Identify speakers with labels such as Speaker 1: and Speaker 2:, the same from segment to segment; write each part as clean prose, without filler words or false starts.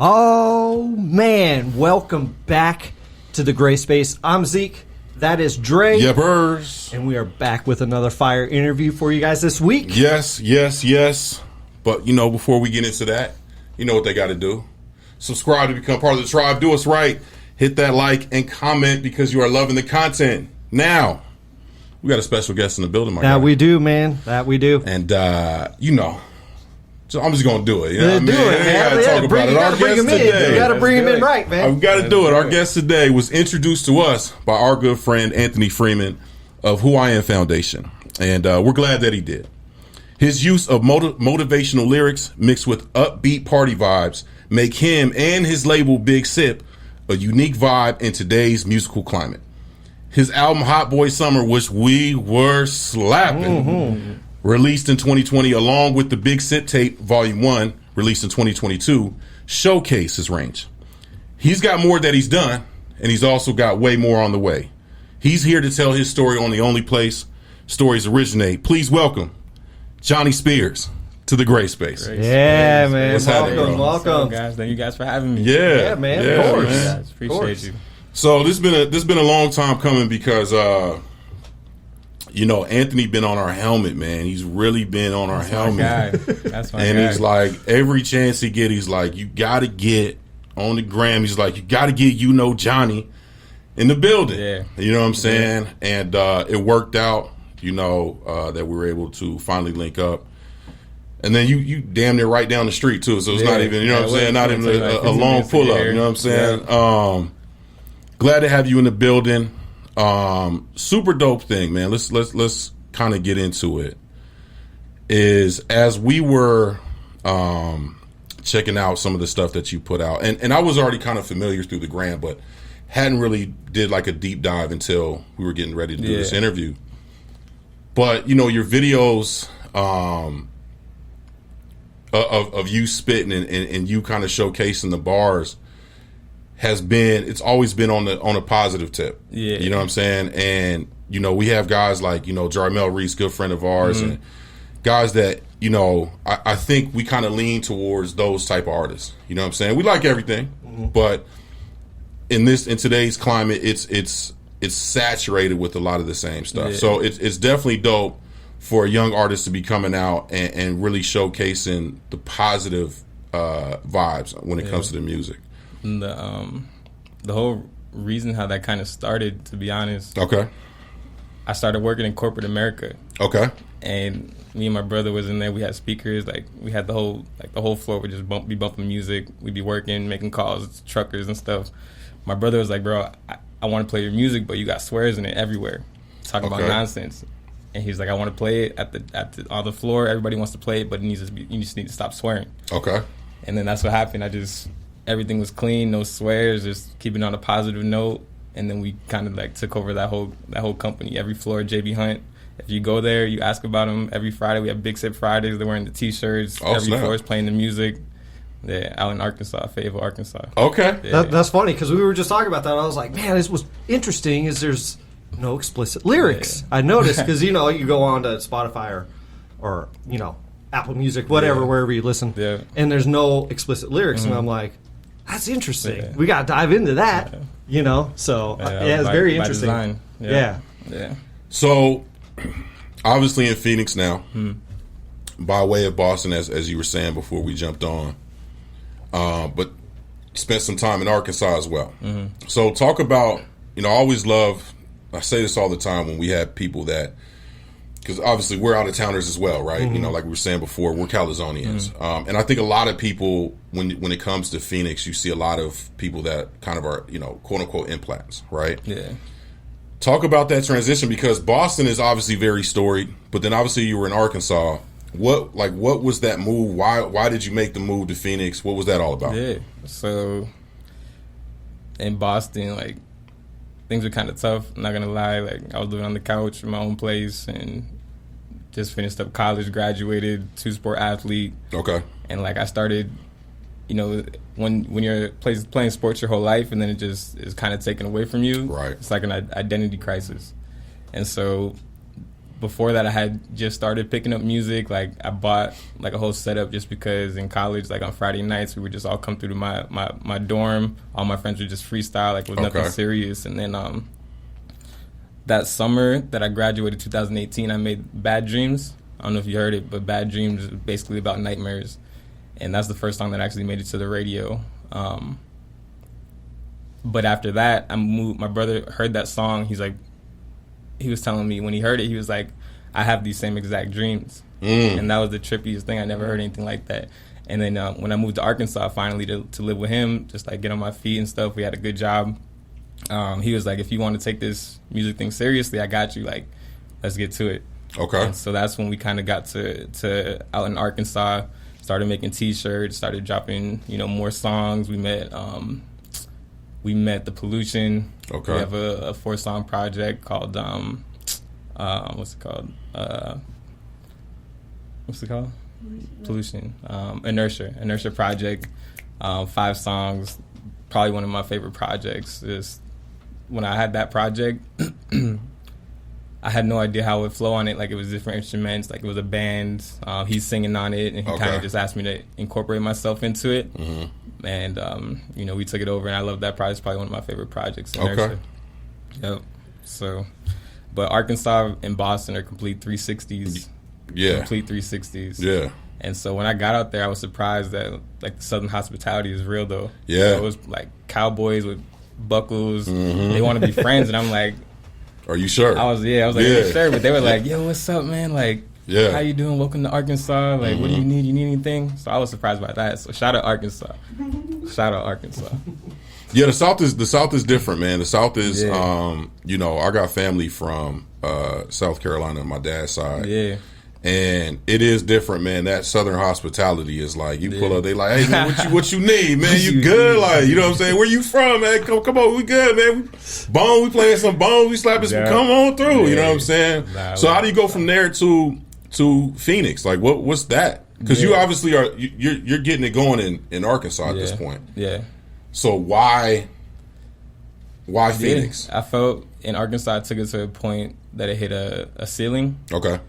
Speaker 1: Oh, man. Welcome back to the Gray Space. I'm Zeke. That is Dre.
Speaker 2: Yepers.
Speaker 1: And we are back with another fire interview for you guys this week.
Speaker 2: Yes. But, before we get into that, you know what they got to do. Subscribe to become part of the tribe. Do us right. Hit that like and comment because you are loving the content. Now, we got a special guest in the building, my guy.
Speaker 1: That we do, man. That we do.
Speaker 2: And, so I'm just going to do it. You know what I mean?
Speaker 1: Do it, man.
Speaker 2: You got to bring
Speaker 1: him in. You got to bring him in right, man.
Speaker 2: We've got to do it. Our guest today was introduced to us by our good friend Anthony Freeman of Who I Am Foundation. And we're glad that he did. His use of motivational lyrics mixed with upbeat party vibes make him and his label Big Sip a unique vibe in today's musical climate. His album Hot Boy Summer, which we were slapping, released in 2020, along with the Big Sip Tape Volume 1, released in 2022, showcase his range. He's got more that he's done, and he's also got way more on the way. He's here to tell his story on the only place stories originate. Please welcome Johnnie Spears to the Gray Space.
Speaker 1: Yeah, man.
Speaker 2: What's happening, bro?
Speaker 1: Welcome.
Speaker 3: Guys, thank you guys for having me.
Speaker 2: Yeah,
Speaker 1: man. Of course.
Speaker 2: Man.
Speaker 3: Guys, appreciate you.
Speaker 2: So this been a long time coming because Anthony been on our helmet, man. He's really been on our helmet.
Speaker 3: That's my guy.
Speaker 2: And he's like, every chance he get, he's like, you got to get on the gram. He's like, you got to get Johnnie in the building.
Speaker 3: Yeah.
Speaker 2: You know what I'm saying? And it worked out, that we were able to finally link up. And then you damn near right down the street, too. So it's not even, what I'm saying? Not even a long pull-up, you know what I'm saying?
Speaker 3: Yeah.
Speaker 2: Glad to have you in the building. Super dope thing, man. Let's kind of get into it. Is as we were checking out some of the stuff that you put out, and I was already kind of familiar through the gram, but hadn't really did like a deep dive until we were getting ready to do this interview. But your videos of you spitting and you kind of showcasing the bars it's always been on a positive tip. Yeah. You know what I'm saying? And, we have guys like, Jarmel Reese, good friend of ours, and guys that, I think we kind of lean towards those type of artists. You know what I'm saying? We like everything, but in today's climate, it's saturated with a lot of the same stuff. Yeah. So it's definitely dope for a young artist to be coming out and really showcasing the positive vibes when it comes to the music.
Speaker 3: The whole reason how that kind of started, to be honest.
Speaker 2: Okay.
Speaker 3: I started working in corporate America.
Speaker 2: Okay.
Speaker 3: And me and my brother was in there. We had speakers. Like, we had the whole floor would just be bumping music. We'd be working, making calls, truckers and stuff. My brother was like, bro, I want to play your music, but you got swears in it everywhere. Talking about nonsense. And he's like, I want to play it on the floor. Everybody wants to play it, but you just need to stop swearing. Okay. And then that's what happened. Everything was clean, no swears, just keeping on a positive note. And then we kind of took over that whole company. Every floor, JB Hunt. If you go there, you ask about them. Every Friday, we have Big Sip Fridays. They're wearing the T-shirts. Every floor is playing the music. Yeah, out in Arkansas, Fayetteville, Arkansas.
Speaker 2: Okay.
Speaker 1: Yeah. That's funny because we were just talking about that. I was like, man, this was interesting is there's no explicit lyrics. Yeah. I noticed because, you go on to Spotify or Apple Music, whatever, wherever you listen, and there's no explicit lyrics. And I'm like, that's interesting. Yeah. We got to dive into that, So, it's very interesting.
Speaker 3: Design.
Speaker 1: Yeah.
Speaker 2: So, obviously in Phoenix now, by way of Boston, as you were saying before we jumped on, but spent some time in Arkansas as well. So, talk about, I always love, I say this all the time when we have people that, because obviously we're out of towners as well, right? Like we were saying before, we're Calazonians. And I think a lot of people, when it comes to Phoenix, you see a lot of people that kind of are, quote unquote implants, right? Yeah. Talk about that transition because Boston is obviously very storied, but then obviously you were in Arkansas. What was that move? Why did you make the move to Phoenix? What was that all about?
Speaker 3: Yeah. So in Boston, things were kind of tough. I'm not gonna lie. I was living on the couch in my own place and just finished up college, graduated, 2-sport athlete. Okay. And I started, when you're playing sports your whole life and then it just is kind of taken away from you. Right. It's like an identity crisis. And so before that, I had just started picking up music. Like, I bought like a whole setup just because in college, like on Friday nights, we would just all come through to my dorm. All my friends would just freestyle, like it was nothing serious. And then that summer that I graduated, 2018, I made Bad Dreams. I don't know if you heard it, but Bad Dreams is basically about nightmares. And that's the first song that actually made it to the radio. But after that, I moved. My brother heard that song. He was telling me when he heard it, he was like, I have these same exact dreams. And that was the trippiest thing. I never heard anything like that. And then when I moved to Arkansas finally to live with him, just like get on my feet and stuff, we had a good job. He was like, if you want to take this music thing seriously, I got you. Like, let's get to it. Okay. And so that's when we kind of got to out in Arkansas, started making T-shirts, started dropping, more songs. We met The Pollution. Okay. We have a 4-song project called what's it called? Pollution. Inertia project. 5 songs. Probably one of my favorite projects. Is when I had that project, I had no idea how it would flow on it. Like, it was different instruments. Like, it was a band. He's singing on it, and he kind of just asked me to incorporate myself into it. Mm-hmm. And, we took it over, and I love that project. It's probably one of my favorite projects. Okay. Yep. So, but Arkansas and Boston are complete 360s. Yeah. Complete 360s. Yeah. And so when I got out there, I was surprised that, like, the Southern hospitality is real, though. Yeah. So it was, like, cowboys with buckles. Mm-hmm. They want to be friends, and I'm like...
Speaker 2: Are you sure?
Speaker 3: I was like, yeah, sure. But they were like, yo, what's up, man? Like, how you doing? Welcome to Arkansas. Like, what do you need? You need anything? So I was surprised by that. So shout out Arkansas.
Speaker 2: Yeah, the South is different, man. The South is, I got family from South Carolina on my dad's side. Yeah. And it is different, man. That Southern hospitality is like, you pull up, they like, hey, man, what you need, man? You good? Like, you know what I'm saying? Where you from, man? Come on, we good, man. We playing some bones, we slapping some, come on through. You know what I'm saying? So how do you go from there to Phoenix? Like, what's that? Because you obviously are, you're getting it going in Arkansas at this point. Yeah. So why Phoenix?
Speaker 3: I felt in Arkansas, I took it to a point that it hit a ceiling. Okay.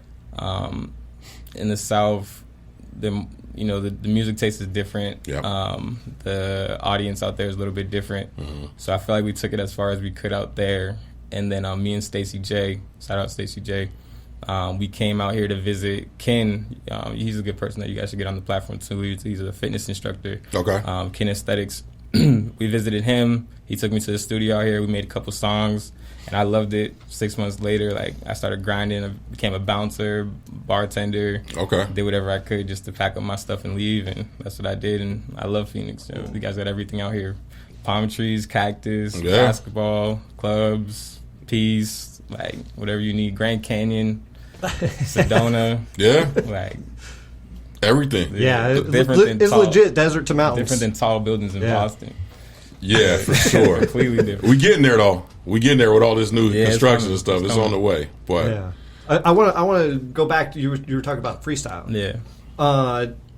Speaker 3: In the South, the music taste is different. Yep. The audience out there is a little bit different. Mm-hmm. So I feel like we took it as far as we could out there. And then me and Stacey J, shout out Stacey J, we came out here to visit Ken. He's a good person that you guys should get on the platform too. He's a fitness instructor. Okay. Ken Aesthetics. We visited him. He took me to the studio out here. We made a couple songs. And I loved it. 6 months later, like, I started grinding. I became a bouncer, bartender. Okay. Did whatever I could just to pack up my stuff and leave, and that's what I did. And I love Phoenix. You guys got everything out here: palm trees, cactus, basketball, clubs, peace, like whatever you need. Grand Canyon, Sedona. Yeah. Like
Speaker 2: everything.
Speaker 1: Yeah, it's legit desert to mountains.
Speaker 3: Different than tall buildings in Boston.
Speaker 2: Yeah, for sure.
Speaker 3: Completely different.
Speaker 2: We getting there though. We getting there with all this new construction and stuff. It's on the way. But
Speaker 1: I want to go back to you were talking about freestyle. Yeah.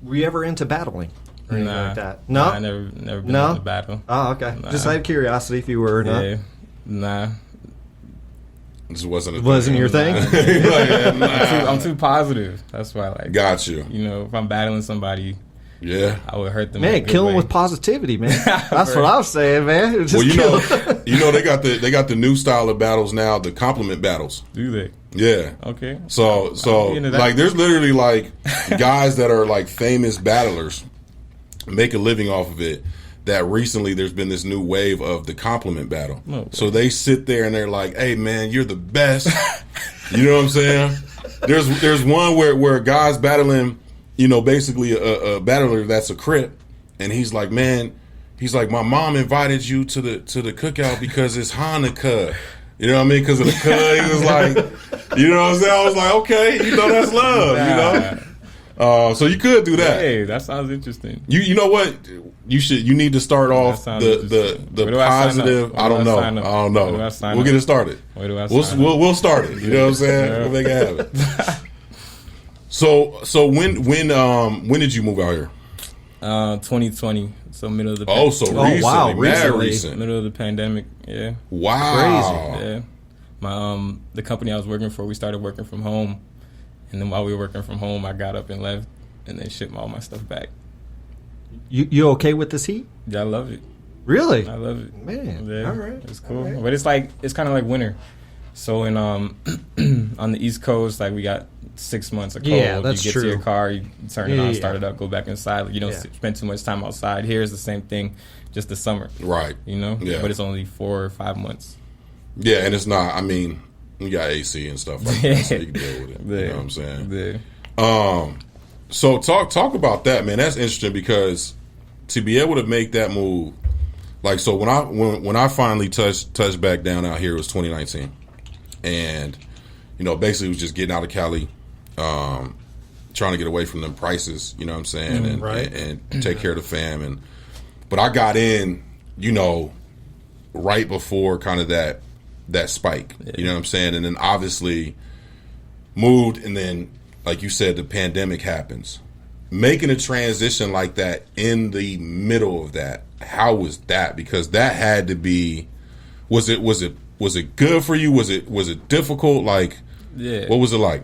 Speaker 1: Were you ever into battling or anything like that? No,
Speaker 3: I never been into battle.
Speaker 1: Oh, okay. Nah. Just out of curiosity, if you were or not. Yeah.
Speaker 3: Nah.
Speaker 2: This wasn't
Speaker 1: your thing.
Speaker 3: I'm too positive. That's why. Like,
Speaker 2: got you.
Speaker 3: If I'm battling somebody. Yeah, I would hurt them.
Speaker 1: Man, kill them with positivity, man. That's what I was saying, man. Just
Speaker 2: they got the new style of battles now, the compliment battles.
Speaker 3: Do they?
Speaker 2: Yeah.
Speaker 3: Okay.
Speaker 2: So like, there's literally like guys that are like famous battlers make a living off of it. That recently there's been this new wave of the compliment battle. Okay. So they sit there and they're like, "Hey, man, you're the best." You know what I'm saying? There's one where guys battling. Basically a battler that's a Crip, and he's like, my mom invited you to the cookout because it's Hanukkah. You know what I mean? Because of the cud. He was like, you know what I'm saying? I was like, okay, that's love, So you could do that.
Speaker 3: Hey, that sounds interesting.
Speaker 2: You know what? You need to start off the positive. I don't know. We'll get it started.
Speaker 3: Where do I
Speaker 2: we'll start it. You know what I'm saying? We'll make it happen. So when did you move out here?
Speaker 3: 2020. So middle of the
Speaker 2: recently.
Speaker 1: Wow,
Speaker 2: recently.
Speaker 3: Middle of the pandemic. Yeah.
Speaker 2: Wow.
Speaker 3: Crazy. Yeah. the company I was working for, we started working from home, and then while we were working from home, I got up and left, and then shipped all my stuff back.
Speaker 1: You okay with this heat?
Speaker 3: Yeah, I love it.
Speaker 1: Really?
Speaker 3: I love it.
Speaker 1: Man,
Speaker 3: Yeah,
Speaker 1: all right.
Speaker 3: it's cool.
Speaker 1: All right.
Speaker 3: But it's kind of like winter. So in on the East Coast, like we got 6 months of cold.
Speaker 1: Yeah, that's
Speaker 3: you get
Speaker 1: true.
Speaker 3: to your car, you turn it
Speaker 1: Yeah,
Speaker 3: on,
Speaker 1: yeah.
Speaker 3: start it up, go back inside. You don't spend too much time outside. Here's the same thing, just the summer.
Speaker 2: Right.
Speaker 3: You know?
Speaker 2: Yeah.
Speaker 3: But it's only 4 or 5 months.
Speaker 2: Yeah, and it's not. I mean, you got AC and stuff like that, so you can deal with it.
Speaker 3: Yeah.
Speaker 2: You know what I'm saying?
Speaker 3: Yeah.
Speaker 2: So talk about that, man. That's interesting because to be able to make that move, like, so when I finally touched back down out here, it was 2019, and basically was just getting out of Cali, trying to get away from them prices. You know what I'm saying? And,
Speaker 1: right.
Speaker 2: and take care of the fam. But I got in, right before kind of that spike.
Speaker 3: Yeah.
Speaker 2: You know what I'm saying? And then obviously moved, and then, like you said, the pandemic happens. Making a transition like that in the middle of that, how was that? Because that had to be, was it good for you? Was it difficult? Like,
Speaker 3: Yeah.
Speaker 2: what was it like?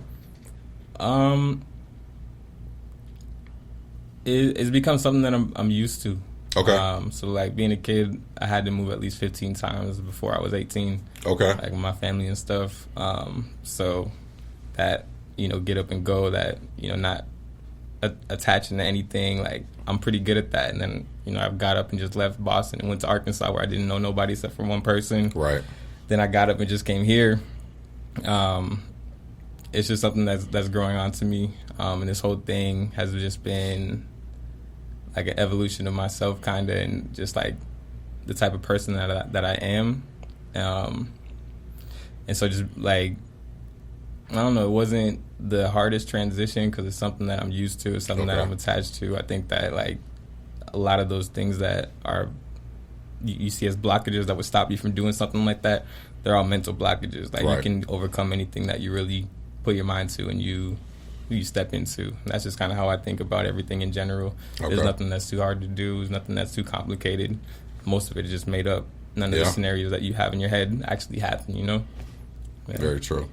Speaker 3: It's become something that I'm used to.
Speaker 2: Okay.
Speaker 3: So like being a kid, I had to move at least 15 times before I was 18.
Speaker 2: Okay.
Speaker 3: Like with my family and stuff. So that, get up and go, that, not attaching to anything, like I'm pretty good at that. And then, I got up and just left Boston and went to Arkansas where I didn't know nobody except for one person.
Speaker 2: Right.
Speaker 3: Then I got up and just came here. It's just something that's growing on to me. And this whole thing has just been like an evolution of myself, kind of, and just like the type of person that I am. And so just like, I don't know, it wasn't the hardest transition because it's something that I'm used to. It's something that I'm attached to. I think that like a lot of those things that are you see as blockages that would stop you from doing something like that, they're all mental blockages. Like,
Speaker 2: right.
Speaker 3: You can overcome anything that you really put your mind to and you step into. And that's just kind of how I think about everything in general.
Speaker 2: Okay.
Speaker 3: There's nothing that's too hard to do. There's nothing that's too complicated. Most of it is just made up. None of the scenarios that you have in your head actually happen, Yeah.
Speaker 2: Very true.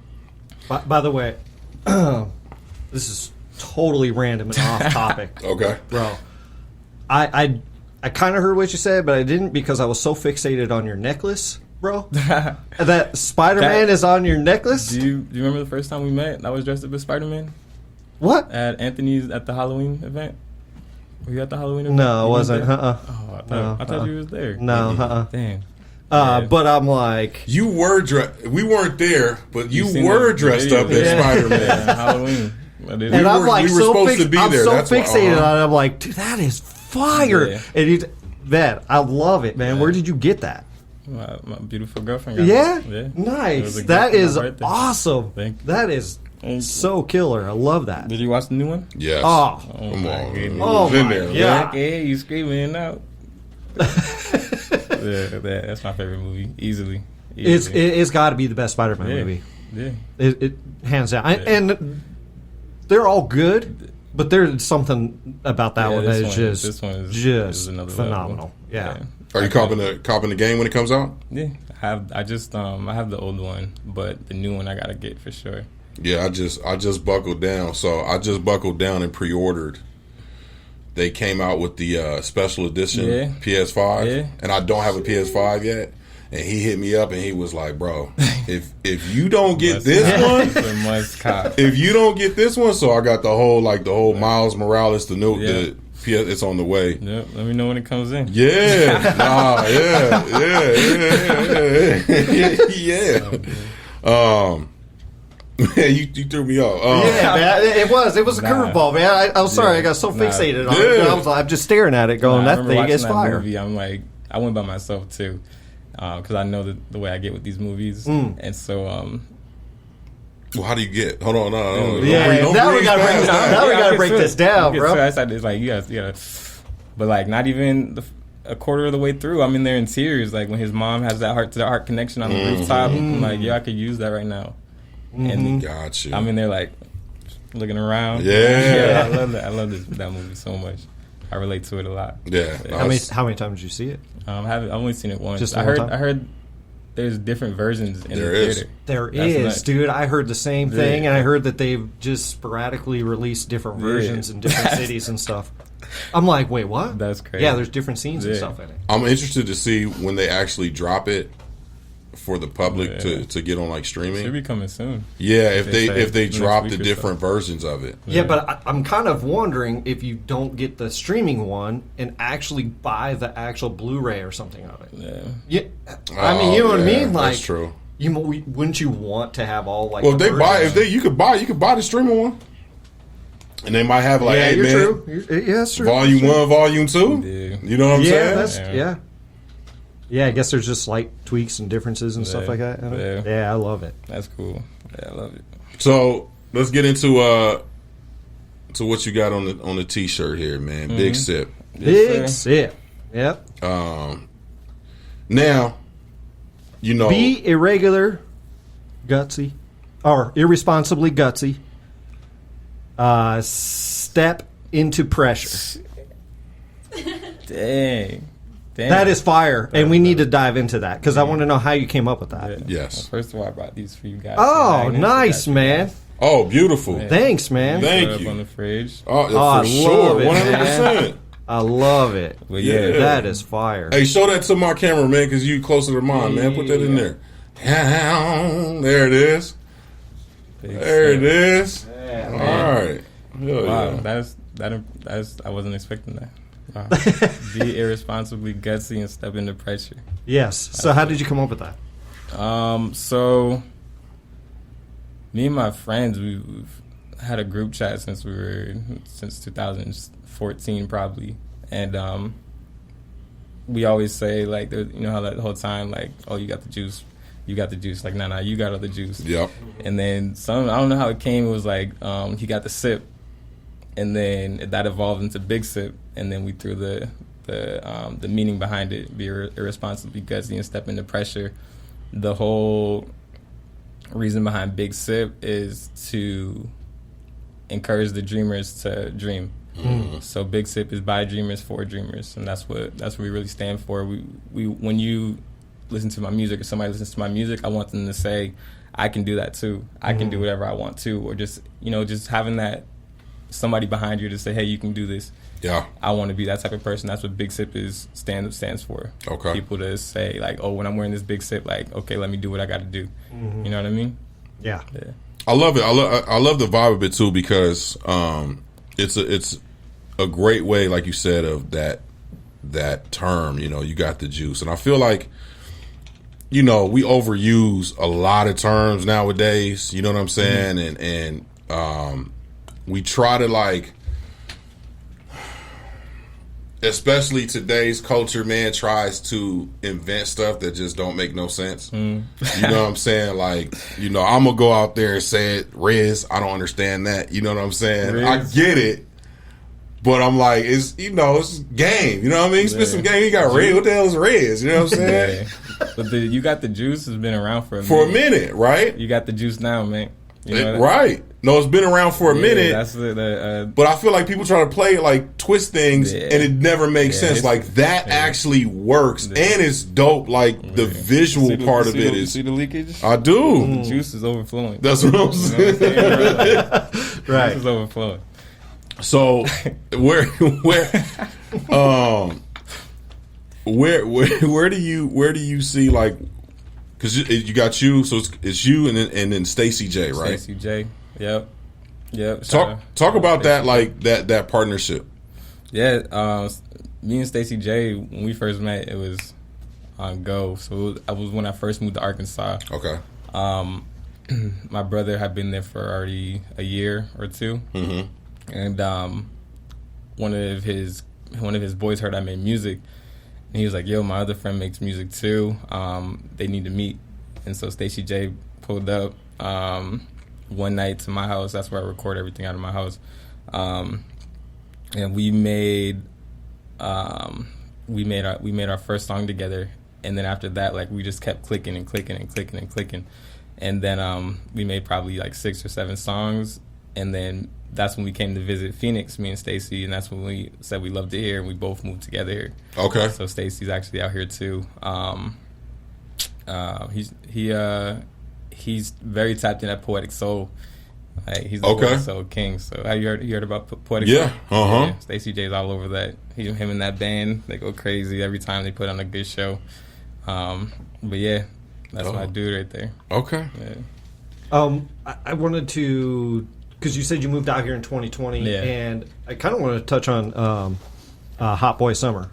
Speaker 1: By the way, this is totally random and off topic.
Speaker 2: Okay.
Speaker 1: Bro, I kind of heard what you said, but I didn't because I was so fixated on your necklace, bro. That Spider-Man is on your necklace?
Speaker 3: Do you remember the first time we met? I was dressed up as Spider-Man
Speaker 1: What?
Speaker 3: at Anthony's at the Halloween event. Were you at the Halloween event?
Speaker 1: No, I wasn't.
Speaker 3: Oh, I thought you was there.
Speaker 1: No,
Speaker 3: Damn. Yeah.
Speaker 1: But I'm like...
Speaker 2: You were we weren't there, but you
Speaker 3: seen
Speaker 2: were
Speaker 3: the
Speaker 2: dressed
Speaker 3: video.
Speaker 2: up as
Speaker 1: Yeah.
Speaker 2: Spider-Man.
Speaker 3: Yeah, Halloween.
Speaker 1: And I'm like,
Speaker 2: we were
Speaker 1: so
Speaker 2: supposed to be
Speaker 1: I'm
Speaker 2: there.
Speaker 1: so
Speaker 2: That's why-
Speaker 1: fixated on it. I'm like, dude, that is fire.
Speaker 3: Yeah.
Speaker 1: And that, I love it, man.
Speaker 3: Yeah.
Speaker 1: Where did you get that?
Speaker 3: My beautiful girlfriend. got
Speaker 1: Yeah?
Speaker 3: it. Yeah. It
Speaker 1: Nice.
Speaker 3: was a
Speaker 1: That
Speaker 3: gift for
Speaker 1: is
Speaker 3: my birthday.
Speaker 1: awesome.
Speaker 3: Thank you.
Speaker 1: That is
Speaker 3: Thank you.
Speaker 1: so killer. I love that.
Speaker 3: Did you watch the new one?
Speaker 2: Yes.
Speaker 1: Oh.
Speaker 2: Come
Speaker 3: my
Speaker 2: on.
Speaker 3: goodness.
Speaker 2: It
Speaker 1: Oh,
Speaker 2: was in
Speaker 1: my
Speaker 2: there.
Speaker 1: God.
Speaker 2: man.
Speaker 1: Yeah.
Speaker 3: Yeah, you screaming out. That's my favorite movie, easily.
Speaker 1: It's got to be the best Spider-Man movie.
Speaker 3: Yeah.
Speaker 1: It hands down. And they're all good, but there's something about that one that is
Speaker 3: this one is
Speaker 1: just
Speaker 3: another
Speaker 1: phenomenal.
Speaker 3: level.
Speaker 1: Yeah.
Speaker 2: Are you copping the game when it comes out?
Speaker 3: Yeah. I have the old one, but the new one I gotta get for sure.
Speaker 2: Yeah, I just buckled down. So I just buckled down and pre-ordered. They came out with the special edition PS5, and I don't have a PS5 yet. And he hit me up and he was like, "Bro, if you don't get this one,
Speaker 3: must cop.
Speaker 2: if you don't get this one, so I got the whole Miles Morales, the new the PS, it's on the way.
Speaker 3: Yep. Let me know when it comes in.
Speaker 2: Yeah, yeah. Man, you threw me off.
Speaker 1: Yeah, man, it was a curveball, man. I'm sorry, I got so fixated on it. I'm just staring at it, going,
Speaker 3: I
Speaker 1: that
Speaker 3: remember
Speaker 1: thing
Speaker 3: watching
Speaker 1: is
Speaker 3: that
Speaker 1: fire.
Speaker 3: movie, I'm like, I went by myself too, because I know the way I get with these movies, and so
Speaker 2: Well, how do you get? Hold on, no.
Speaker 1: Yeah, now we gotta break this down, bro.
Speaker 3: It's like you gotta, but like not even a quarter of the way through, I'm in there in tears. Like when his mom has that heart to heart connection on the rooftop, I'm like, I could use that right now. And
Speaker 2: Gotcha.
Speaker 3: I'm in there like looking around.
Speaker 2: Yeah.
Speaker 3: I love that. I love that movie so much. I relate to it a lot.
Speaker 2: Yeah.
Speaker 1: How many times did you see it?
Speaker 3: I've only seen it once.
Speaker 1: Just
Speaker 3: I
Speaker 1: one
Speaker 3: heard
Speaker 1: time?
Speaker 3: there's different versions in
Speaker 2: There
Speaker 3: the
Speaker 2: is.
Speaker 3: theater.
Speaker 1: There
Speaker 3: That's
Speaker 1: is,
Speaker 3: nuts.
Speaker 1: dude. I heard the same thing,
Speaker 3: Yeah.
Speaker 1: and I heard that they've just sporadically released different versions in different cities and stuff. I'm like, wait, what?
Speaker 3: That's crazy.
Speaker 1: Yeah, there's different scenes and
Speaker 3: Yeah.
Speaker 1: stuff in it.
Speaker 2: I'm interested to see when they actually drop it for the public
Speaker 3: Yeah.
Speaker 2: to get on like streaming.
Speaker 3: Should be coming soon.
Speaker 2: Yeah, if
Speaker 3: They
Speaker 2: they
Speaker 3: say
Speaker 2: if they
Speaker 3: next
Speaker 2: drop the
Speaker 3: week or
Speaker 2: different versions of it.
Speaker 1: Yeah, but I'm kind of wondering if you don't get the streaming one and actually buy the actual Blu-ray or something of it.
Speaker 3: Yeah.
Speaker 1: Yeah, I mean, you know what I
Speaker 2: yeah,
Speaker 1: mean? Like,
Speaker 2: that's true.
Speaker 1: Wouldn't you want to have all like?
Speaker 2: Well, if
Speaker 1: the
Speaker 2: they buy,
Speaker 1: versions?
Speaker 2: if they you could buy the streaming one, and they might have like,
Speaker 1: yeah,
Speaker 2: hey
Speaker 1: you're
Speaker 2: man,
Speaker 1: true. Yeah, that's true.
Speaker 2: volume 1, volume 2.
Speaker 3: Yeah.
Speaker 2: You know what I'm
Speaker 1: Yeah,
Speaker 2: saying?
Speaker 1: that's
Speaker 3: Yeah.
Speaker 1: yeah. Yeah, I guess there's just slight tweaks and differences and stuff
Speaker 3: Yeah.
Speaker 1: like that.
Speaker 3: Yeah.
Speaker 1: Yeah, I love it.
Speaker 3: That's cool. Yeah, I love it.
Speaker 2: So let's get into to what you got on the t-shirt here, man. Big sip.
Speaker 1: Big
Speaker 3: sir.
Speaker 1: sip. Yep.
Speaker 2: Now, you know,
Speaker 1: Be irregular, gutsy, or irresponsibly gutsy. Step into pressure.
Speaker 3: Dang.
Speaker 1: That is fire, and we need to dive into that because I want to know how you came up with that.
Speaker 3: Yeah.
Speaker 2: Yes.
Speaker 3: Well, first of all, I brought these for you guys.
Speaker 1: Oh,
Speaker 3: Magnets.
Speaker 1: nice, man.
Speaker 2: oh, beautiful.
Speaker 3: Yeah.
Speaker 1: Thanks, man.
Speaker 2: Thank
Speaker 3: Put up
Speaker 2: you.
Speaker 3: on the fridge.
Speaker 2: Oh,
Speaker 1: I
Speaker 2: for sure,
Speaker 1: love it,
Speaker 2: 100%.
Speaker 1: I love it.
Speaker 3: But yeah,
Speaker 2: Yeah.
Speaker 1: That is fire.
Speaker 2: Hey, show that to my camera, man, because you closer to mine, man. Put that in there. There it is.
Speaker 3: big
Speaker 2: There
Speaker 3: stuff.
Speaker 2: it is.
Speaker 1: Yeah,
Speaker 2: All
Speaker 1: man.
Speaker 2: right. Hell
Speaker 3: Wow,
Speaker 2: yeah.
Speaker 3: that's I wasn't expecting that. Wow. Be irresponsibly gutsy and step into pressure.
Speaker 1: Yes. So, how did you come up with that?
Speaker 3: So me and my friends, we've had a group chat since 2014 probably, and we always say like, you know how the whole time like, oh, you got the juice, like nah, you got all the juice.
Speaker 2: Yep.
Speaker 3: And then I don't know how it came. It was like he got the sip, and then that evolved into big sip, and then we threw the meaning behind it: be irresponsibly gutsy and step into pressure. The whole reason behind big sip is to encourage the dreamers to dream. So big sip is by dreamers for dreamers, and that's what we really stand for. We when you listen to my music or somebody listens to my music, I want them to say, I can do that too. I can do whatever I want to, or just having that somebody behind you to say, hey, you can do this.
Speaker 2: Yeah.
Speaker 3: I want to be that type of person. That's what big sip stands for.
Speaker 2: Okay.
Speaker 3: People to say like, oh, when I'm wearing this big sip, like, okay, let me do what I got to do. You know what I mean?
Speaker 1: Yeah.
Speaker 3: Yeah.
Speaker 2: I love it. I love the vibe of it too because it's a great way, like you said, of that term. You know, you got the juice, and I feel like, you know, we overuse a lot of terms nowadays. You know what I'm saying? And we try to like, especially today's culture, man, tries to invent stuff that just don't make no sense. You know what I'm saying? Like, you know, I'm gonna go out there and say it, Riz. I don't understand that. You know what I'm saying?
Speaker 3: Riz.
Speaker 2: I get it, but I'm like, it's it's game. You know what I mean? You spit some game. You got Riz. What the hell is Riz? You know what I'm saying?
Speaker 3: Yeah. But you got the juice has been around for a
Speaker 2: For a
Speaker 3: minute.
Speaker 2: minute, right?
Speaker 3: You got the juice now, man. You know that?
Speaker 2: Right. No, it's been around for a
Speaker 3: Yeah,
Speaker 2: minute.
Speaker 3: That's the
Speaker 2: But I feel like people try to play it, like twist things,
Speaker 3: Yeah.
Speaker 2: and it never makes
Speaker 3: Yeah,
Speaker 2: sense.
Speaker 3: it's-
Speaker 2: Like that
Speaker 3: yeah.
Speaker 2: actually works,
Speaker 3: Yeah.
Speaker 2: and it's dope. Like the visual
Speaker 3: See the-
Speaker 2: part of
Speaker 3: see
Speaker 2: it
Speaker 3: the-
Speaker 2: is.
Speaker 3: see the leakage.
Speaker 2: I do.
Speaker 3: The juice is overflowing.
Speaker 2: That's what I'm
Speaker 3: You know what
Speaker 2: saying.
Speaker 3: I'm saying, bro? Like,
Speaker 1: Right.
Speaker 3: Juice is overflowing.
Speaker 2: So where do you see, like, because you got you, so it's you and then Stacey J, right?
Speaker 3: Stacey J. Yep.
Speaker 2: Talk about that, like that partnership.
Speaker 3: Yeah, me and Stacey J, when we first met, it was on Go. So I was when I first moved to Arkansas.
Speaker 2: Okay.
Speaker 3: My brother had been there for already a year or two, and one of his boys heard I made music, and he was like, "Yo, my other friend makes music too. They need to meet." And so Stacey J pulled up one night to my house. That's where I record everything out of my house, and we made our first song together. And then after that, like, we just kept clicking and clicking and clicking and clicking. And then we made probably like 6 or 7 songs. And then that's when we came to visit Phoenix, me and Stacey, and that's when we said we loved it here, and we both moved together here.
Speaker 2: Okay.
Speaker 3: So Stacey's actually out here too. He's very tapped in that poetic soul. Like he's the
Speaker 2: Okay.
Speaker 3: poetic soul king. So have you heard about poetic soul?
Speaker 2: Yeah. Uh-huh.
Speaker 3: Stacey J's all over that. Him and that band, they go crazy every time they put on a good show. But yeah, that's my dude right there.
Speaker 2: Okay.
Speaker 3: Yeah.
Speaker 1: I wanted to, because you said you moved out here in 2020,
Speaker 3: Yeah.
Speaker 1: and I kind of wanted to touch on Hot Boy Summer,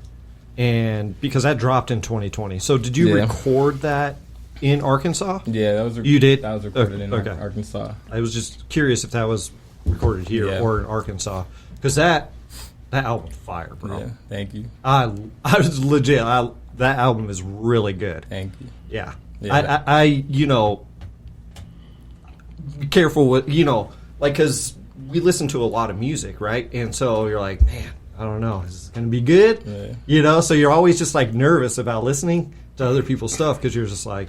Speaker 1: and because that dropped in 2020. So did you
Speaker 3: Yeah.
Speaker 1: record that in Arkansas?
Speaker 3: Yeah, that was
Speaker 1: You did?
Speaker 3: That was recorded in
Speaker 1: Okay.
Speaker 3: Arkansas.
Speaker 1: I was just curious if that was recorded here
Speaker 3: Yeah.
Speaker 1: or in Arkansas, because that album's fire, bro.
Speaker 3: Yeah, thank you.
Speaker 1: I was legit. That album is really good.
Speaker 3: Thank you.
Speaker 1: Yeah.
Speaker 3: Yeah.
Speaker 1: I be careful with, like, because we listen to a lot of music, right? And so you're like, man, I don't know, is this going to be good?
Speaker 3: Yeah.
Speaker 1: So you're always just like nervous about listening to other people's stuff because you're just like,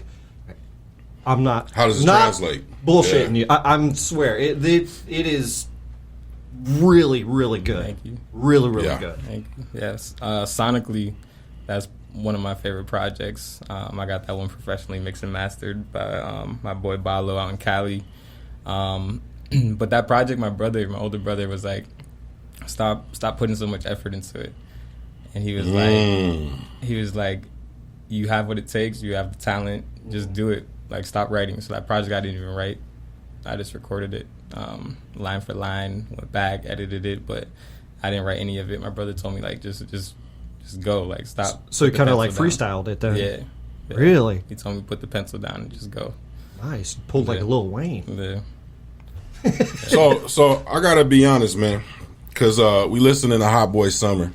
Speaker 1: I'm not.
Speaker 2: How does it
Speaker 1: not
Speaker 2: translate?
Speaker 1: Bullshitting
Speaker 2: Yeah.
Speaker 1: you. I'm swear it is really, really good.
Speaker 3: Thank you.
Speaker 1: Really, really
Speaker 2: Yeah.
Speaker 1: good.
Speaker 3: Thank you. Yes. Sonically, that's one of my favorite projects. I got that one professionally mixed and mastered by my boy Balo out in Cali. But that project, my older brother, was like, stop putting so much effort into it. And he was like, you have what it takes, you have the talent, just do it. Like, stop writing. So that project I didn't even write. I just recorded it line for line, went back, edited it, but I didn't write any of it. My brother told me, like, just go, like, stop.
Speaker 1: So you kind of like
Speaker 3: pencil down.
Speaker 1: freestyled it then?
Speaker 3: Yeah.
Speaker 1: Really?
Speaker 3: He told me put the pencil down and just go.
Speaker 1: Nice. Pulled like
Speaker 3: Yeah.
Speaker 1: a Lil Wayne.
Speaker 3: Yeah.
Speaker 2: So I gotta be honest, man, because we listening to Hot Boy Summer.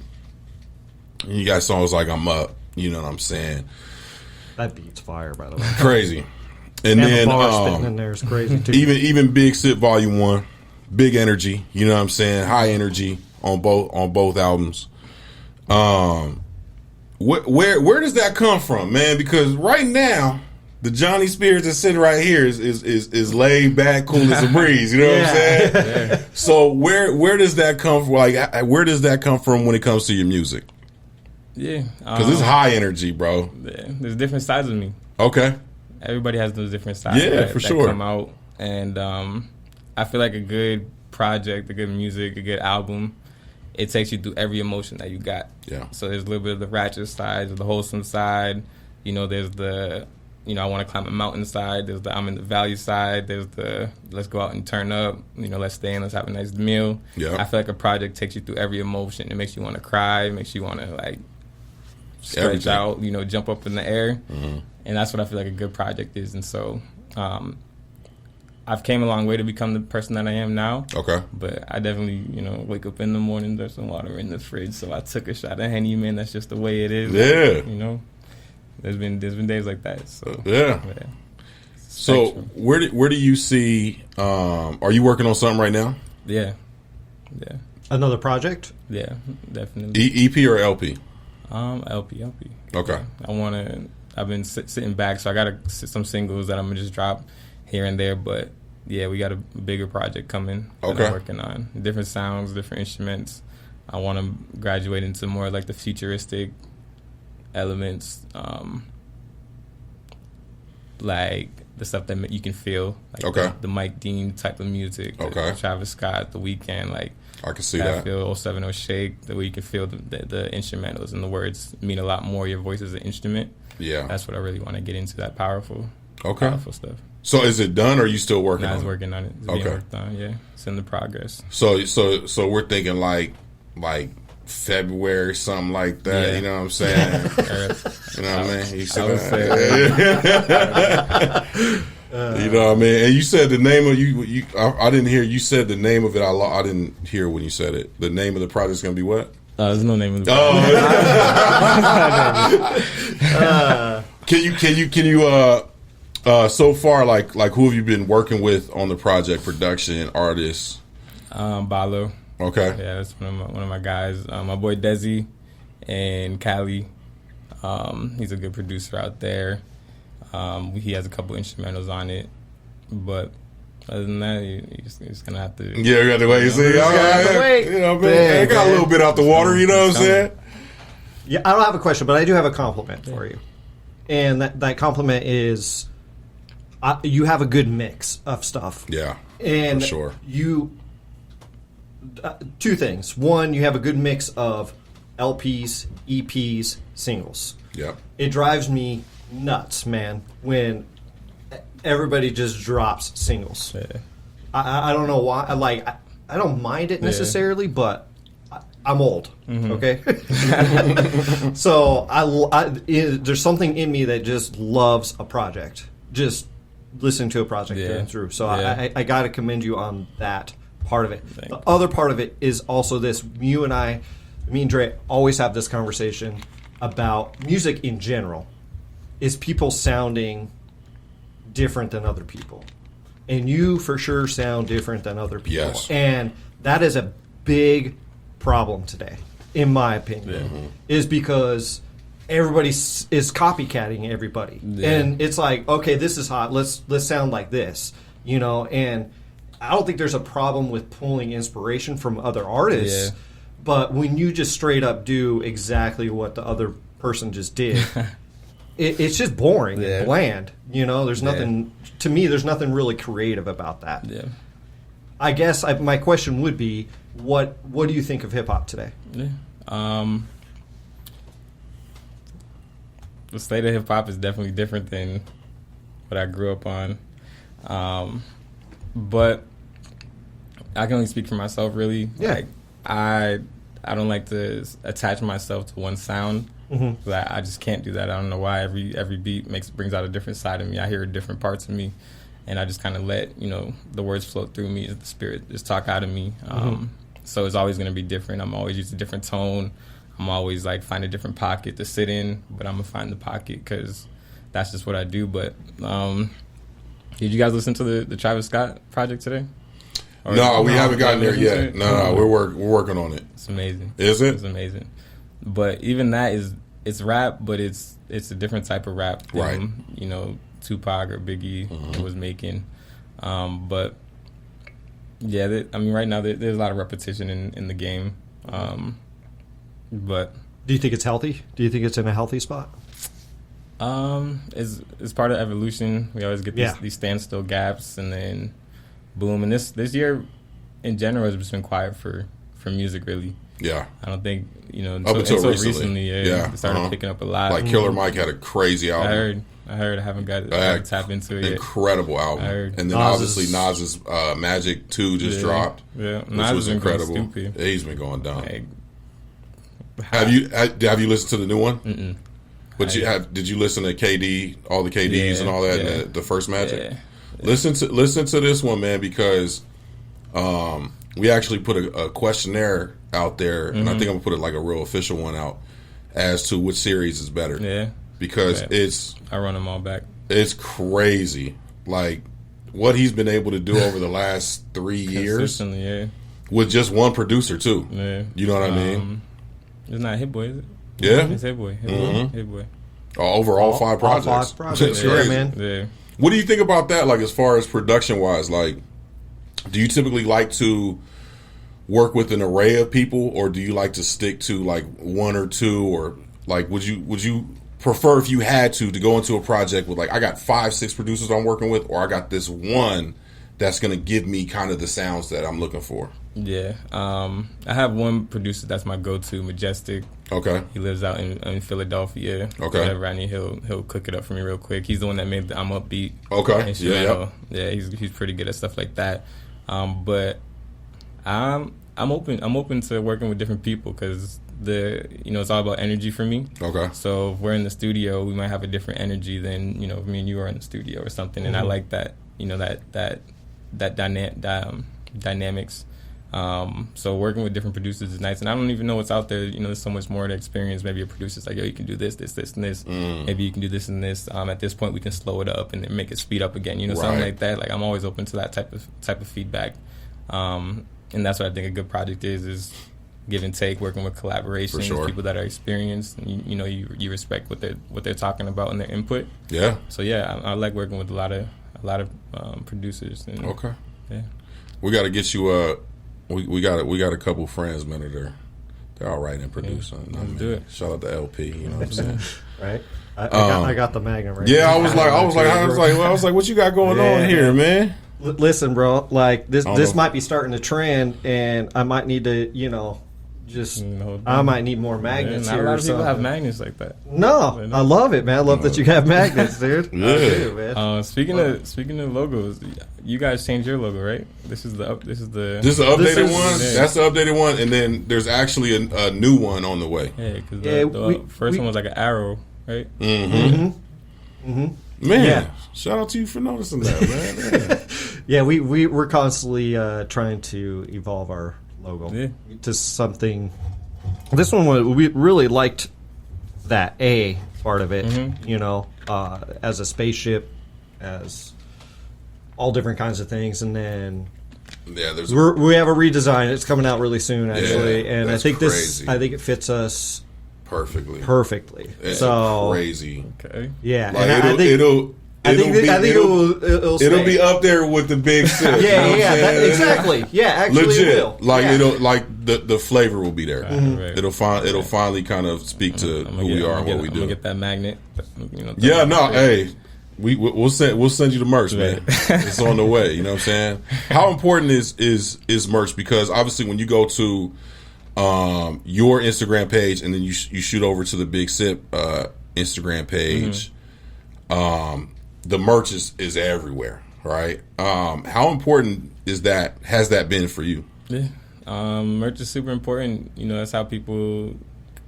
Speaker 2: And you got songs like I'm Up. You know what I'm saying?
Speaker 1: That beat's fire, by the way.
Speaker 2: Crazy. And
Speaker 1: And
Speaker 2: then
Speaker 1: the bar spitting in there is crazy too.
Speaker 2: even Big Sip Volume 1, big energy. You know what I'm saying? High energy on both albums. Where does that come from, man? Because right now, the Johnnie Spears that's sitting right here is laid back, cool as a breeze. You know what I'm saying?
Speaker 3: Yeah.
Speaker 2: So where does that come from? Like, where does that come from when it comes to your music?
Speaker 3: Yeah.
Speaker 2: Because it's high energy, bro.
Speaker 3: Yeah. There's different sides of me.
Speaker 2: Okay.
Speaker 3: Everybody has those different sides
Speaker 2: Yeah, for
Speaker 3: that
Speaker 2: sure.
Speaker 3: come out. And I feel like a good project, a good music, a good album, it takes you through every emotion that you got.
Speaker 2: Yeah.
Speaker 3: So there's a little bit of the ratchet side, there's the wholesome side. There's the, I want to climb a mountain side. There's the I'm in the valley side. There's the let's go out and turn up. Let's stay in, let's have a nice meal.
Speaker 2: Yeah.
Speaker 3: I feel like a project takes you through every emotion. It makes you want to cry. It makes you want to, like, stretch
Speaker 2: Everything.
Speaker 3: out, jump up in the air.
Speaker 2: Mm-hmm.
Speaker 3: And that's what I feel like a good project is. And so I've came a long way to become the person that I am now.
Speaker 2: Okay.
Speaker 3: But I definitely, wake up in the morning, there's some water in the fridge. So I took a shot of Henny, man. That's just the way it is.
Speaker 2: Yeah.
Speaker 3: There's been days like that. So
Speaker 2: Yeah. So
Speaker 3: Spectrum.
Speaker 2: where do you see? Are you working on something right now?
Speaker 3: Yeah.
Speaker 1: Another project?
Speaker 3: Yeah, definitely.
Speaker 2: EP or LP?
Speaker 3: LP.
Speaker 2: Okay.
Speaker 3: I've been sitting back, so I got some singles that I'm gonna just drop here and there. But yeah, we got a bigger project coming that
Speaker 2: Okay.
Speaker 3: I'm working on. Different sounds, different instruments. I want to graduate into more like the futuristic elements, like the stuff that you can feel, like
Speaker 2: Okay.
Speaker 3: the Mike Dean type of music,
Speaker 2: Okay.
Speaker 3: the Travis Scott, The Weeknd, like.
Speaker 2: I can see
Speaker 3: I
Speaker 2: that.
Speaker 3: feel 070 Shake, the way you can feel the instrumentals and the words mean a lot more. Your voice is an instrument.
Speaker 2: Yeah.
Speaker 3: That's what I really want to get into, that powerful stuff.
Speaker 2: So is it done or are you still working
Speaker 3: Now I
Speaker 2: on
Speaker 3: was
Speaker 2: it?
Speaker 3: working on it. It's being
Speaker 2: Okay.
Speaker 3: worked on, yeah. It's in the progress.
Speaker 2: So we're thinking like February, something like that.
Speaker 3: Yeah.
Speaker 2: You know what I'm saying? You know what I mean? You said that. You know what I mean? And you said the name of you. I didn't hear you said the name of it. I didn't hear when you said it. The name of the project is gonna be what?
Speaker 3: There's no name of the
Speaker 2: Can you so far like who have you been working with on the project, production, artists?
Speaker 3: Balo.
Speaker 2: Okay.
Speaker 3: Yeah, that's one of my guys. My boy Desi in Cali. He's a good producer out there. He has a couple instrumentals on it, but other than that, you're just gonna have to.
Speaker 2: Yeah, we got to wait. You see,
Speaker 1: wait.
Speaker 2: You know, man, I got a little bit out the water. You know what I'm saying?
Speaker 1: Yeah, I don't have a question, but I do have a compliment for you. And that compliment is you have a good mix of stuff.
Speaker 2: Yeah,
Speaker 1: and
Speaker 2: for sure.
Speaker 1: You two things. One, you have a good mix of LPs, EPs, singles.
Speaker 2: Yep.
Speaker 1: It drives me nuts, man, when everybody just drops singles.
Speaker 3: Yeah.
Speaker 1: I don't know why. I don't mind it necessarily, but I'm old. Okay, so there's something in me that just loves a project. Just listen to a project going through. So I got to commend you on that part of it. The other part of it is also this. You and I, me and Dre, always have this conversation about music in general. Is people sounding different than other people? And you for sure sound different than other people.
Speaker 2: Yes.
Speaker 1: And that is a big problem today, in my opinion, is because everybody is copycatting everybody. And it's like, okay, this is hot. Let's sound like this, and I don't think there's a problem with pulling inspiration from other artists, but when you just straight up do exactly what the other person just did, it's just boring and bland. There's nothing, to me, there's nothing really creative about that. Yeah. I guess my question would be, what do you think of hip-hop today?
Speaker 3: Yeah. The state of hip-hop is definitely different than what I grew up on. But I can only speak for myself, really.
Speaker 1: Yeah.
Speaker 3: Like, I don't like to attach myself to one sound. I just can't do that. I don't know why. Every beat brings out a different side of me. I hear different parts of me, and I just kind of let the words flow through me, the spirit just talk out of me. So it's always going to be different. I'm always using a different tone. I'm always find a different pocket to sit in, but I'm gonna find the pocket because that's just what I do. But did you guys listen to the Travis Scott project today?
Speaker 2: No, we haven't gotten there yet. No, we're working on it.
Speaker 3: It's amazing.
Speaker 2: Is it?
Speaker 3: It's amazing. But even that it's rap, but it's a different type of rap than Tupac or Biggie was making. But yeah, right now there's a lot of repetition in the game. But
Speaker 1: do you think it's healthy? Do you think it's in a healthy spot?
Speaker 3: It's part of evolution. We always get these standstill gaps, and then boom. And this year, in general, has just been quiet for music, really.
Speaker 2: Yeah.
Speaker 3: I don't think
Speaker 2: up until recently.
Speaker 3: It started picking up a lot.
Speaker 2: Like Killer Mike had a crazy album.
Speaker 3: I heard. I haven't got to tap into it yet.
Speaker 2: Incredible album. And then obviously Nas's Magic 2 just dropped. Yeah, which was incredible. Stupid. He's been going down. Have you listened to the new one?
Speaker 3: Mm-mm.
Speaker 2: But did you listen to KD, all the KDs and all that, and the first Magic? Yeah. Listen to this one, man, because we actually put a questionnaire out there, and I think I'm gonna put it like a real official one out as to which series is better.
Speaker 3: Yeah,
Speaker 2: because
Speaker 3: I run them all back.
Speaker 2: It's crazy, like what he's been able to do over the last 3 years, with just one producer too. Yeah, you know what I mean?
Speaker 3: It's not Hit Boy, is it?
Speaker 2: Yeah,
Speaker 3: it's Hit Boy. Hit Boy.
Speaker 2: Over all 5 projects.
Speaker 1: All 5 projects, yeah, man.
Speaker 3: Yeah.
Speaker 2: What do you think about that? Like, as far as production wise, like, do you typically like to work with an array of people, or do you like to stick to like 1 or 2, or like would you prefer, if you had to go into a project with like, I got 5, 6 producers I'm working with, or I got this one that's going to give me kind of the sounds that I'm looking for?
Speaker 3: Yeah, I have one producer that's my go-to, Majestic.
Speaker 2: Okay.
Speaker 3: He lives out in Philadelphia.
Speaker 2: Okay.
Speaker 3: Whenever I need, he'll cook it up for me real quick. He's the one that made the I'm Upbeat.
Speaker 2: Okay.
Speaker 3: Instrumental. Yeah. He's pretty good at stuff like that. But I'm open to working with different people because it's all about energy for me.
Speaker 2: Okay.
Speaker 3: So if we're in the studio, we might have a different energy than me and you are in the studio or something, and I like that that dynamics. So working with different producers is nice, and I don't even know what's out there. There's so much more to experience. Maybe a producer's like, yo, you can do this, this, this, and this. Maybe you can do this and this. At this point, we can slow it up and then make it speed up again. Something like that. Like, I'm always open to that type of feedback. And that's what I think a good project is give and take, working with collaboration with people that are experienced, and you respect what they're talking about and their input.
Speaker 2: Yeah.
Speaker 3: So yeah, I like working with a lot of producers. And,
Speaker 2: okay.
Speaker 3: Yeah.
Speaker 2: We got to get you we got a couple friends, man, that are They're all right in producing.
Speaker 3: Let's do it.
Speaker 2: Shout out to LP. You know what I'm saying?
Speaker 1: Right. I got the Magnum right.
Speaker 2: Yeah,
Speaker 1: now.
Speaker 2: I was like, what you got going on here, man?
Speaker 1: Listen, bro. Like this might be starting a trend, and I might need to, just I might need more magnets
Speaker 3: not
Speaker 1: here.
Speaker 3: a lot of people
Speaker 1: something.
Speaker 3: have magnets like that.
Speaker 1: No, I love it, man. I love that you have magnets, dude.
Speaker 2: Yeah.
Speaker 1: I do, man.
Speaker 3: Speaking of logos, you guys changed your logo, right? This is the updated
Speaker 2: one. That's the updated one, and then there's actually a new one on the way.
Speaker 3: Yeah, because the first one was like an arrow, right?
Speaker 2: Man, shout out to you for noticing that, man.
Speaker 1: Yeah, we're constantly trying to evolve our logo to something. This one we really liked that A part of it, as a spaceship, as all different kinds of things, and then we have a redesign. It's coming out really soon, actually, and I think
Speaker 2: crazy.
Speaker 1: I think it fits us perfectly.
Speaker 2: It's
Speaker 1: so
Speaker 2: crazy.
Speaker 3: Okay.
Speaker 1: Yeah,
Speaker 2: like
Speaker 1: and
Speaker 2: it'll be up there with the big sip.
Speaker 1: Exactly. Yeah, actually,
Speaker 2: legit.
Speaker 1: it will.
Speaker 2: Like
Speaker 1: yeah.
Speaker 2: it'll the flavor will be there.
Speaker 3: Right.
Speaker 2: It'll finally kind of speak to who we are and what we do.
Speaker 3: I'm gonna get that magnet.
Speaker 2: Hey, we'll send you the merch, man. It's on the way. You know what I'm saying? How important is merch? Because obviously, when you go to your Instagram page and then you shoot over to the Big Sip Instagram page, the merch is everywhere, right? How important is that? Has that been for you?
Speaker 3: Yeah, merch is super important. That's how people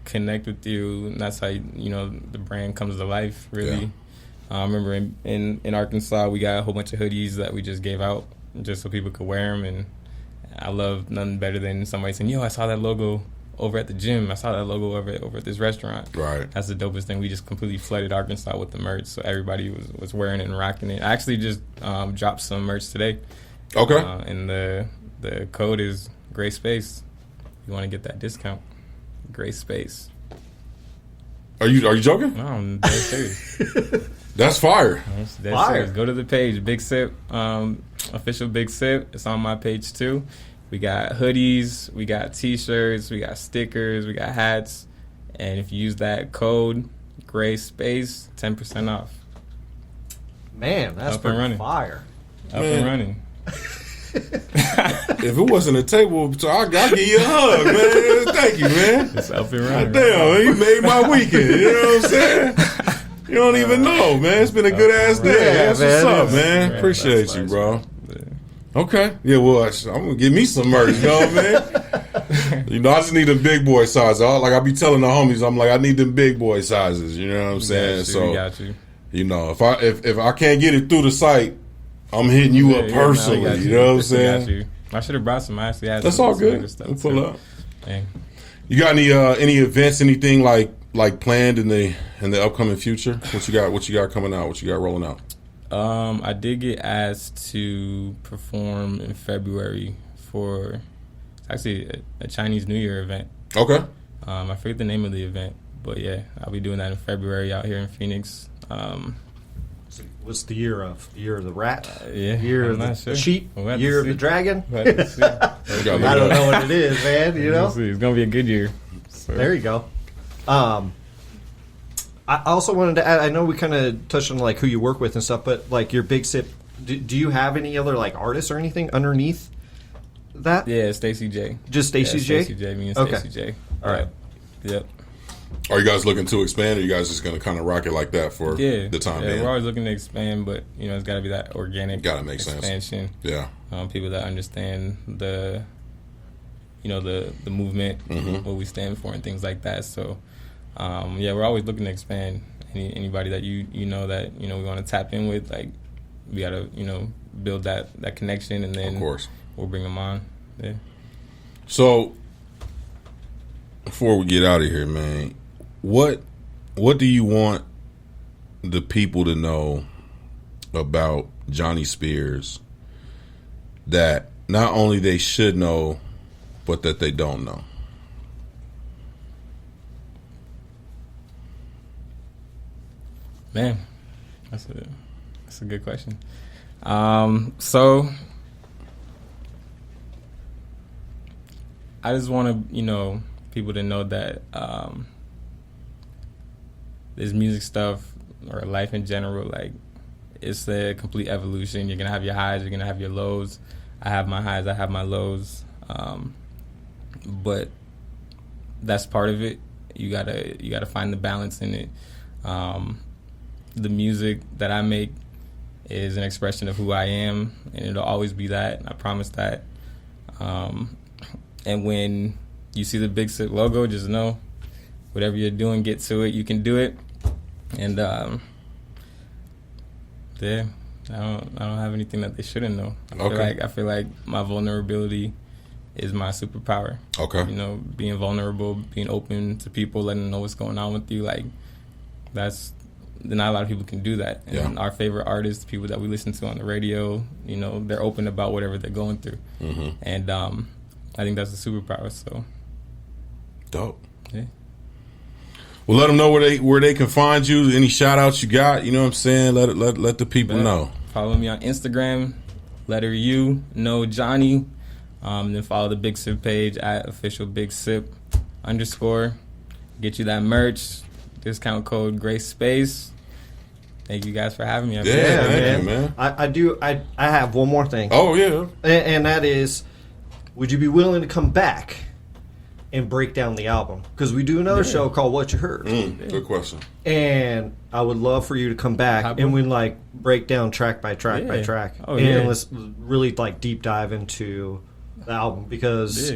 Speaker 3: connect with you, and that's how the brand comes to life. Really,
Speaker 2: Yeah.
Speaker 3: I remember in Arkansas, we got a whole bunch of hoodies that we just gave out just so people could wear them, and I love nothing better than somebody saying, "Yo, I saw that logo over at the gym. I saw that logo over at this restaurant."
Speaker 2: Right.
Speaker 3: That's the dopest thing. We just completely flooded Arkansas with the merch, so everybody was wearing it and rocking it. I actually just dropped some merch today.
Speaker 2: Okay.
Speaker 3: And the code is Gray Space. You want to get that discount? Gray Space.
Speaker 2: Are you joking?
Speaker 3: No, I'm dead serious.
Speaker 2: That's fire.
Speaker 3: That's dead serious. Go to the page, Big Sip, official Big Sip. It's on my page too. We got hoodies, we got T-shirts, we got stickers, we got hats, and if you use that code Gray Space, 10% off.
Speaker 1: Man, that's
Speaker 3: Up and running.
Speaker 1: fire.
Speaker 3: Up and running.
Speaker 2: If it wasn't a table, I'll give you a hug, man. Thank you, man.
Speaker 3: It's up and running.
Speaker 2: Damn, you made my weekend. You know what I'm saying? You don't even know, man. It's been a good ass day.
Speaker 1: Yeah,
Speaker 2: That's
Speaker 1: man.
Speaker 2: what's up, man.
Speaker 3: Yeah,
Speaker 2: Appreciate
Speaker 3: that's
Speaker 2: you,
Speaker 3: nice,
Speaker 2: bro.
Speaker 3: man.
Speaker 2: Okay. Yeah, well, I'm going to give me some merch, you know what I mean? I just need them big boy sizes. I be telling the homies, I'm like, I need them big boy sizes, you know what I'm saying?
Speaker 3: Got you.
Speaker 2: If I can't get it through the site, I'm hitting you up personally, you know what I'm saying?
Speaker 3: I should have brought some. I actually had
Speaker 2: That's
Speaker 3: some,
Speaker 2: all
Speaker 3: some
Speaker 2: good.
Speaker 3: other stuff
Speaker 2: We'll pull
Speaker 3: too.
Speaker 2: up.
Speaker 3: Dang.
Speaker 2: You got any events, anything like planned in the upcoming future? What you got coming out? What you got rolling out?
Speaker 3: I did get asked to perform in February for actually a Chinese New Year event.
Speaker 2: Okay.
Speaker 3: I forget the name of the event, but yeah, I'll be doing that in February out here in Phoenix.
Speaker 1: What's the year of? The year of the rat?
Speaker 3: Yeah,
Speaker 1: Year
Speaker 3: I'm
Speaker 1: of the
Speaker 3: not sure.
Speaker 1: sheep?
Speaker 3: We'll have to
Speaker 1: Year of
Speaker 3: see.
Speaker 1: the dragon?
Speaker 3: We'll have to see.
Speaker 1: I don't know what it is, man. You know?
Speaker 3: We'll see. It's gonna be a good year. So.
Speaker 1: There you go. I also wanted to add, I know we kind of touched on like who you work with and stuff, but like your Big Sip, do you have any other like artists or anything underneath that?
Speaker 3: Yeah, Stacey J.
Speaker 1: Just Stacey J?
Speaker 3: Stacey J. Me and
Speaker 1: Okay.
Speaker 3: Stacey J.
Speaker 1: All right.
Speaker 3: Yep.
Speaker 2: Are you guys looking to expand, or are you guys just going to kind of rock it like that for the time being?
Speaker 3: We're always looking to expand, but it's got to be that organic expansion.
Speaker 2: Yeah.
Speaker 3: People that understand the movement, what we stand for, and things like that. So, we're always looking to expand. Anybody that you know that we want to tap in with, like we got to build that connection, and then
Speaker 2: of course
Speaker 3: we'll bring them on. Yeah.
Speaker 2: So before we get out of here, man, what do you want the people to know about Johnnie Spears that not only they should know, but that they don't know?
Speaker 3: Man, that's a good question. So I just want to, people to know that this music stuff or life in general, like, it's a complete evolution. You're gonna have your highs, you're gonna have your lows. I have my highs, I have my lows, but that's part of it. You gotta find the balance in it. The music that I make is an expression of who I am, and it'll always be that. I promise that. And when you see the Big Sip logo, just know, whatever you're doing, get to it. You can do it. And yeah, I don't have anything that they shouldn't know. I feel like my vulnerability is my superpower.
Speaker 2: Okay.
Speaker 3: You know, being vulnerable, being open to people, letting them know what's going on with you. Like, not a lot of people can do that. And our favorite artists, people that we listen to on the radio, you know, they're open about whatever they're going through. Mm-hmm. And I think that's a superpower. So
Speaker 2: dope.
Speaker 3: Yeah.
Speaker 2: Well, let them know where they can find you. Any shout outs you got? You know what I'm saying? Let the people know.
Speaker 3: Follow me on Instagram, letter U, no Johnnie. Then follow the Big Sip page at official Big Sip _. Get you that merch. Discount code Grace Space. Thank you guys for having me.
Speaker 2: Thank you, man.
Speaker 1: I have one more thing.
Speaker 2: Oh yeah.
Speaker 1: And that is, would you be willing to come back and break down the album? Because we do another show called What You Heard.
Speaker 2: Good question.
Speaker 1: And I would love for you to come back and we like break down track by track by track.
Speaker 3: Oh,
Speaker 1: and let's really like deep dive into the album, because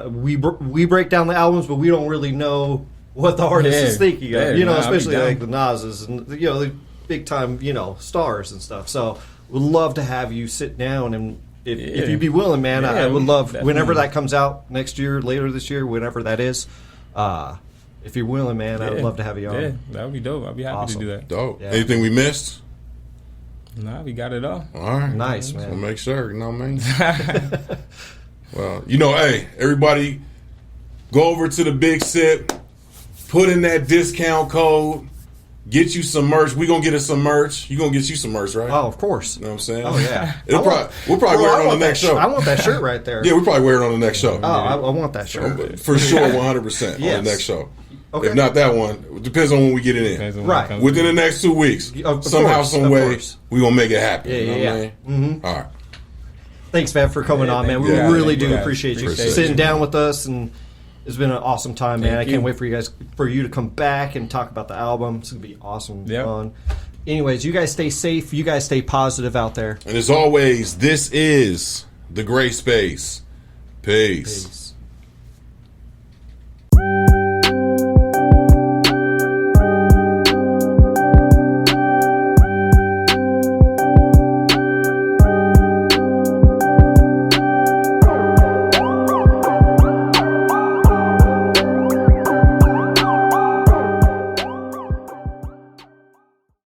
Speaker 1: we break down the albums, but we don't really know what the artist is thinking of. You know, especially like the Nas's and the big time stars and stuff. So we'd love to have you sit down, and if you'd be willing, man, I would love definitely. Whenever that comes out next year, later this year, whenever that is. If you're willing, man, I would love to have you on.
Speaker 3: Yeah, that would be dope. I'd be happy to do that.
Speaker 2: Dope. Yeah. Anything we missed?
Speaker 3: Nah, we got it all.
Speaker 2: All right.
Speaker 1: Nice, man.
Speaker 2: We'll make sure, you know what I mean? Well, hey, everybody, go over to the Big Sip, put in that discount code, get you some merch. We gonna get us some merch. You gonna get you some merch, right?
Speaker 1: Oh, of course.
Speaker 2: You know what I'm saying?
Speaker 1: Oh, yeah.
Speaker 2: We'll probably wear it on the next show.
Speaker 1: I want that shirt right there.
Speaker 2: Yeah, we'll probably wear it on the next show.
Speaker 1: Oh, I want that shirt.
Speaker 2: For sure, 100% on the next show. Okay. If not that one, it depends on when we get it in.
Speaker 1: Right.
Speaker 2: Within the next 2 weeks, somehow, some way, we gonna make it happen.
Speaker 1: Yeah,
Speaker 2: you know what I mean?
Speaker 1: Mm-hmm.
Speaker 2: All right.
Speaker 1: Thanks, Fab, for coming on, man. We really do appreciate you sitting down with us, and it's been an awesome time, man. I can't wait for you to come back and talk about the album. It's gonna be awesome, fun. Anyways, you guys stay safe. You guys stay positive out there.
Speaker 2: And as always, this is the Gray Space. Peace.